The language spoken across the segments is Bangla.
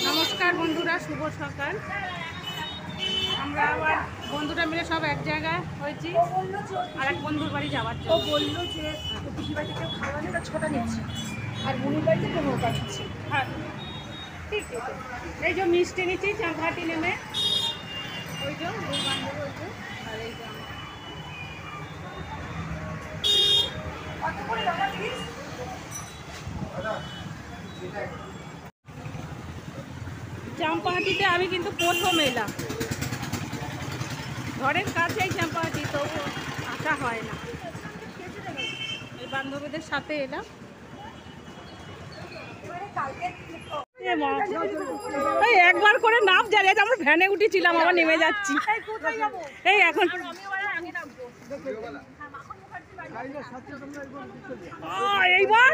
নমস্কার বন্ধুরা, শুভ সকাল। আমরা আবার বন্ধুরা মিলে সব এক জায়গায় হয়েছি আর এক বন্ধুর বাড়ি যাওয়ার জন্য। ও বললো যে পিসির বাড়িতে কেউ খাওয়া নেই, 6টা নিচ্ছি আর বোনের বাড়িতে 15টা নিচ্ছি। হ্যাঁ ঠিক আছে। এই যে মিষ্টি নিচ্ছি চাঁদঘাটি নেমে, ওই যে দুই বান্ধব ওই যে, আর এই যে কত করে দাদা প্লিজ? চাম্পাহাটিতে আমি কিন্তু প্রথম এলাম, ঘরের কাছেই চাম্পাহাটি, তবু আসা হয় না। এই বান্ধবীদের সাথে এলাম। এই একবার করে নাম জানিয়ে আমরা ভ্যানে উঠেছিলাম, আবার নেমে যাচ্ছি। এই এখন এইবার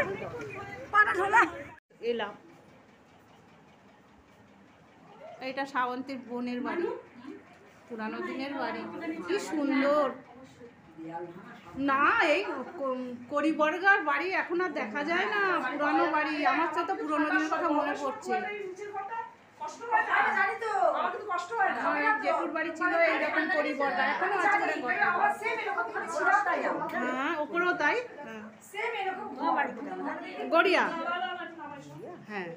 এলাম। এইটা শ্রাবন্তীর বোনের বাড়ি, পুরানো দিনের বাড়ি, কি সুন্দর না। এই করিবর্গার বাড়ি এখন আর দেখা যায় না, পুরানো বাড়ি। আমার তো পুরোনো দিনের কথা মনে পড়ছে। আমার এক জেঠুর বাড়ি ছিল এইরকম করিবর্গা, এখনো আছে। হ্যাঁ ওপরেও তাই, গড়িয়া। হ্যাঁ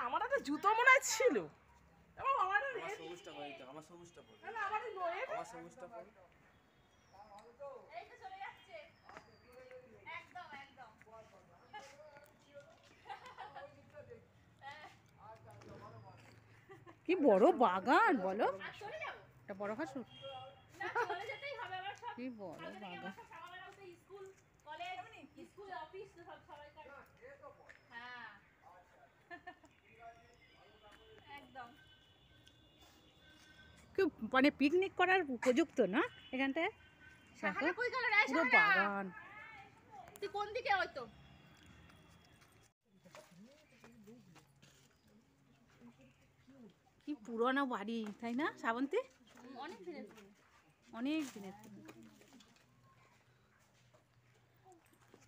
আমার একটা জুতো মনে হয় ছিল। কি বড় বাগান বলো, এটা বড় হাসুর, কি বড় বাগান। কি মানে পিকনিক করার উপযুক্ত না এখানটায়, পুরো বাগান। কোন দিকে হয়তো কি পুরনো বাড়ি, তাই না শ্রাবন্তী? অনেক দিনের,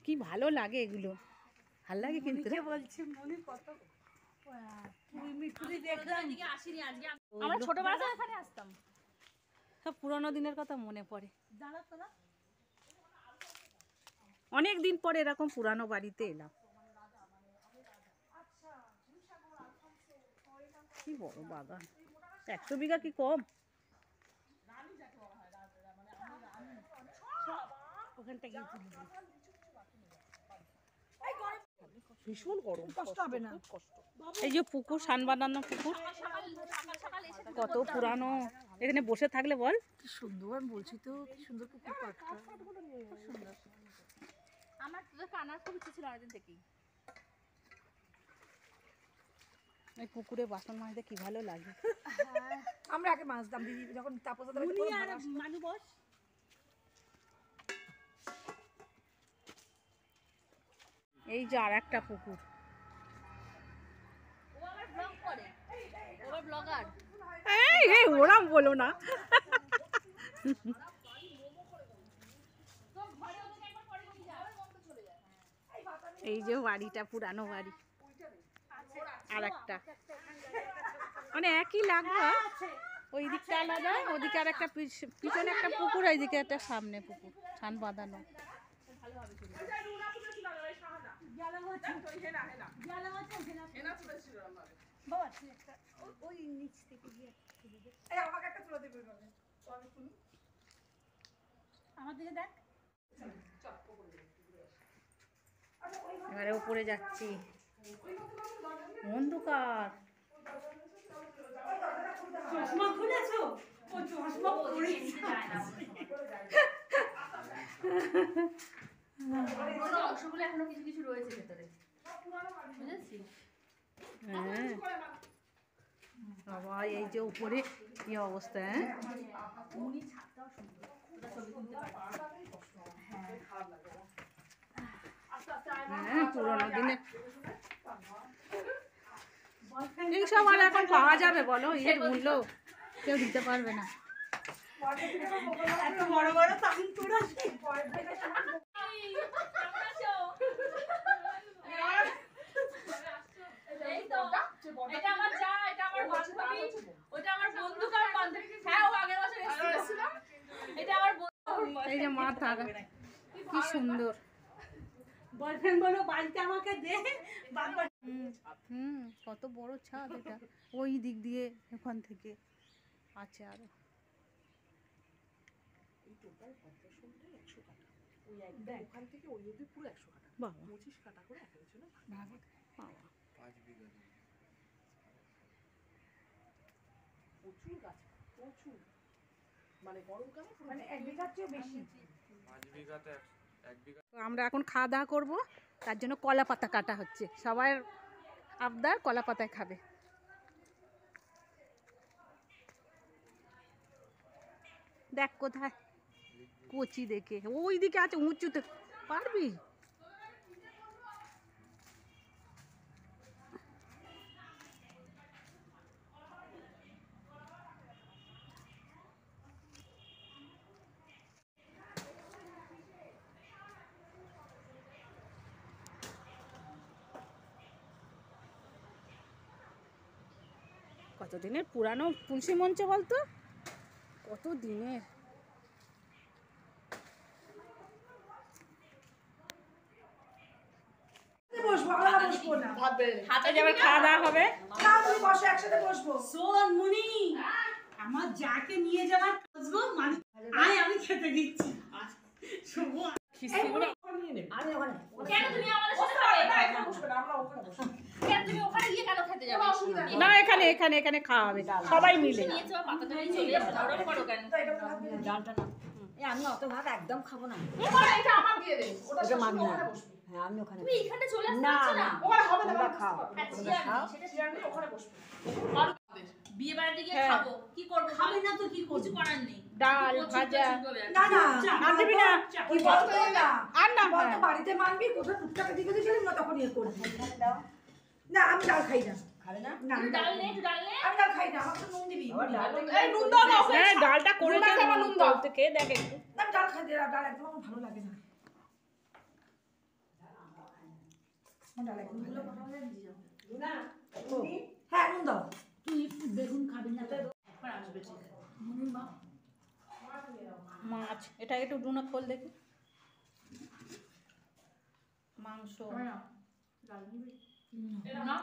কি ভালো লাগে এগুলো, ভাল লাগে। কিন্তু বলছি মনে কত আমরা ছোটবেলায় এখানে আসতাম, সব পুরনো দিনের কথা মনে পড়ে। অনেক দিন পরে এরকম পুরানো বাড়িতে এলাম। কি বড় বাগান, 100 বিঘা কি কম? ওখানটা গিয়ে ভীষণ গরম, কষ্ট হবে না। এই যে পুকুর, সান বানানো পুকুর, কত পুরানো। এখানে বসে থাকলে বল কি সুন্দর, আমি বলছি তো কি সুন্দর পুকুর পাড়টা। আমার তো কানার খুব ইচ্ছে ছিল অনেকদিন থেকেই। এই পুকুরে বাসন মাজতে কি ভালো লাগে। আমরা আগে মাজতাম দিদি যখন তাপস মানু বস। এই যে আর একটা পুকুর, ও আবার ব্লগ করে, ও আবার ব্লগার। এই ওরাম বলো না। এই যে বাড়িটা পুরানো বাড়ি, আর একটা মানে একই লাগবে। ওই দিকটা আলাদা, ওদিকে আর একটা পিছনে একটা পুকুর, ওইদিকে একটা সামনে পুকুর, ছান বাঁধানো। এবারে উপরে যাচ্ছি, অন্ধকার। চশমা খুলেছো? ও চশমা পরেছে। অংশগুলো এখনো কিছু কিছু রয়েছে ভেতরে, বুঝেছিস? হ্যাঁ বাবা, এই যে উপরে কি অবস্থা। হ্যাঁ পুরোনো দিনে এইসব আর এখন পাওয়া যাবে বলো? এর মূল্য কেউ দিতে পারবে না। যে মাথা, কি সুন্দর। বয়ফ্রেন্ড বলো বাড়িতে আমাকে দে, কত বড় ছাদ এটা, ওই দিক দিয়ে ওখান থেকে আছে আরো। এই টোটাল পদ্মাশ্রমটা 100 কাটা, ওই ওখান থেকে ওই অবধি পুরো 100 কাটা, বাবা 25 কাটা করে এক হয়েছিল। বাবা 5 বিঘা প্রচুর গাছ, প্রচুর, মানে গরমকালে মানে 1 বিঘার চেয়ে বেশি। 5 বিঘাতে 1 বিঘা। তো আমরা এখন খাওয়া দাওয়া করবো, তার জন্য কলা পাতা কাটা হচ্ছে, সবাই আবদার কলা পাতায় খাবে। দেখ কোথায় কচি দেখে, ওই দিকে আছে উঁচুতে, পারবি? কতদিনের পুরানো তুলসী মঞ্চ বলতো, কত দিনের। বসবো, আমরা বসবো না। হাতে যাবে, খাওয়া দাওয়া হবে। না, তুমি বসো, একসাথে বসবো। শোন মুনি, আমার যাকে নিয়ে যাওয়ার বসবো, মানে আয় আমি খেতে দিচ্ছি। শুভ খিস্তিগুলো নিয়ে নে। আমি ওখানে। কেন তুমি আমাদের সাথে খাবে? না, এখানে বসবো না, আমরা ওখানে বসবো। কেন তুমি ওখানে গিয়ে কেন খেতে যাবে? না, এখানে এখানে এখানে খাওয়া হবে সবাই মিলে। নিয়েছো পাতাটা নিয়ে চলে এসো, ধরো করো কেন? তো এটা ভাত দিয়ে দে। ডালটা না, আমি অত ভাত একদম খাবো না। এটা আমার দিয়ে দে, ওটা ওটা মামি না। ওখানে বসবো। হ্যাঁ আমি ওখানে তুমি এখানে চলে আসতে না পারছো না না? ওখানে হবে না, তোমরা আমরা খাও। হ্যাঁ, তোমরা চেয়ার খাও। নেই, সেটা চেয়ার নিয়ে ওখানে বসবো। বিয়ে বাড়িতে গিয়ে হ্যাঁ। খাবো, কি করবো? খাবে না তো কি করবি? কিছু করার নেই। ডাল, প্রচুর ভাজা। প্রচুর করবে। না না, আর দিবি না? কি বলতো না, আর না, বলতো হ্যাঁ। বাড়িতে মানবি, কোথাও টুকটাকে দিকে দিয়েছিলি না, তখন ইয়ে করবি। না, আমি ডাল খাই না। খাবে না? না, আমি একটু ডাল নেই, একটু ডাল নেই। আমি ডাল খাই না, আমার তো নুন দিবি। আবার ডাল নেই। এই নুন দাও না, ওখানে হ্যাঁ, ছাড়। ডালটা করেছে, নুন দাও, নুন দাও। বলতে খেয়ে দেখ একটু। না, আমি ডাল খাই না, ডাল একদম আমার ভালো লাগে না। আমার ডাল একদম ভালো লাগে না। হ্যাঁ, নুন দাও। একবার আসবে ঠিক। মাছ, এটা একটু ডুনা খোল দেখি। মাংস। না,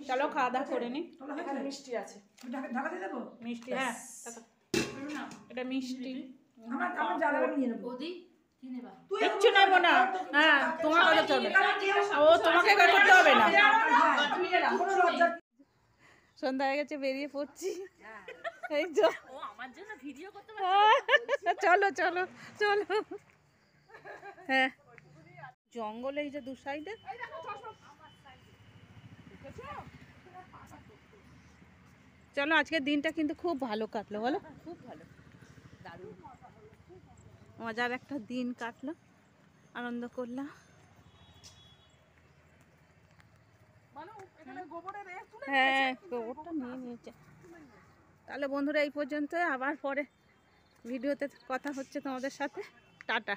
চলো খাওয়া দাওয়া করে নি। এখানে মিষ্টি আছে। ঢাকা দিয়ে দেবো? মিষ্টি, হ্যাঁ এটা মিষ্টি। আমার জ্বালা আমি নিয়ে নেবো। বৌদি কি নেবা? কিচ্ছু নেবো না, হ্যাঁ তোমার কথা চলবে, ও তোমাকে বের করতে হবে না। কোনো লজ্জা সন্ধ্যা হয়ে গেছে, বেরিয়ে পড়ছি। এই তো, ও আমার জন্য ভিডিও করতে চলো চলো চলো। হ্যাঁ, জঙ্গলে এই যে দু সাইডে। চলো, আজকের দিনটা কিন্তু খুব ভালো কাটলো, বলো? খুব ভালো, দারুণ। মজার একটা দিন কাটলো, আনন্দ করলাম। হ্যাঁ, গোবরটা নিয়ে নিয়েছে। তাহলে বন্ধুরা এই পর্যন্ত, আবার পরে ভিডিওতে কথা হচ্ছে তোমাদের সাথে। টাটা।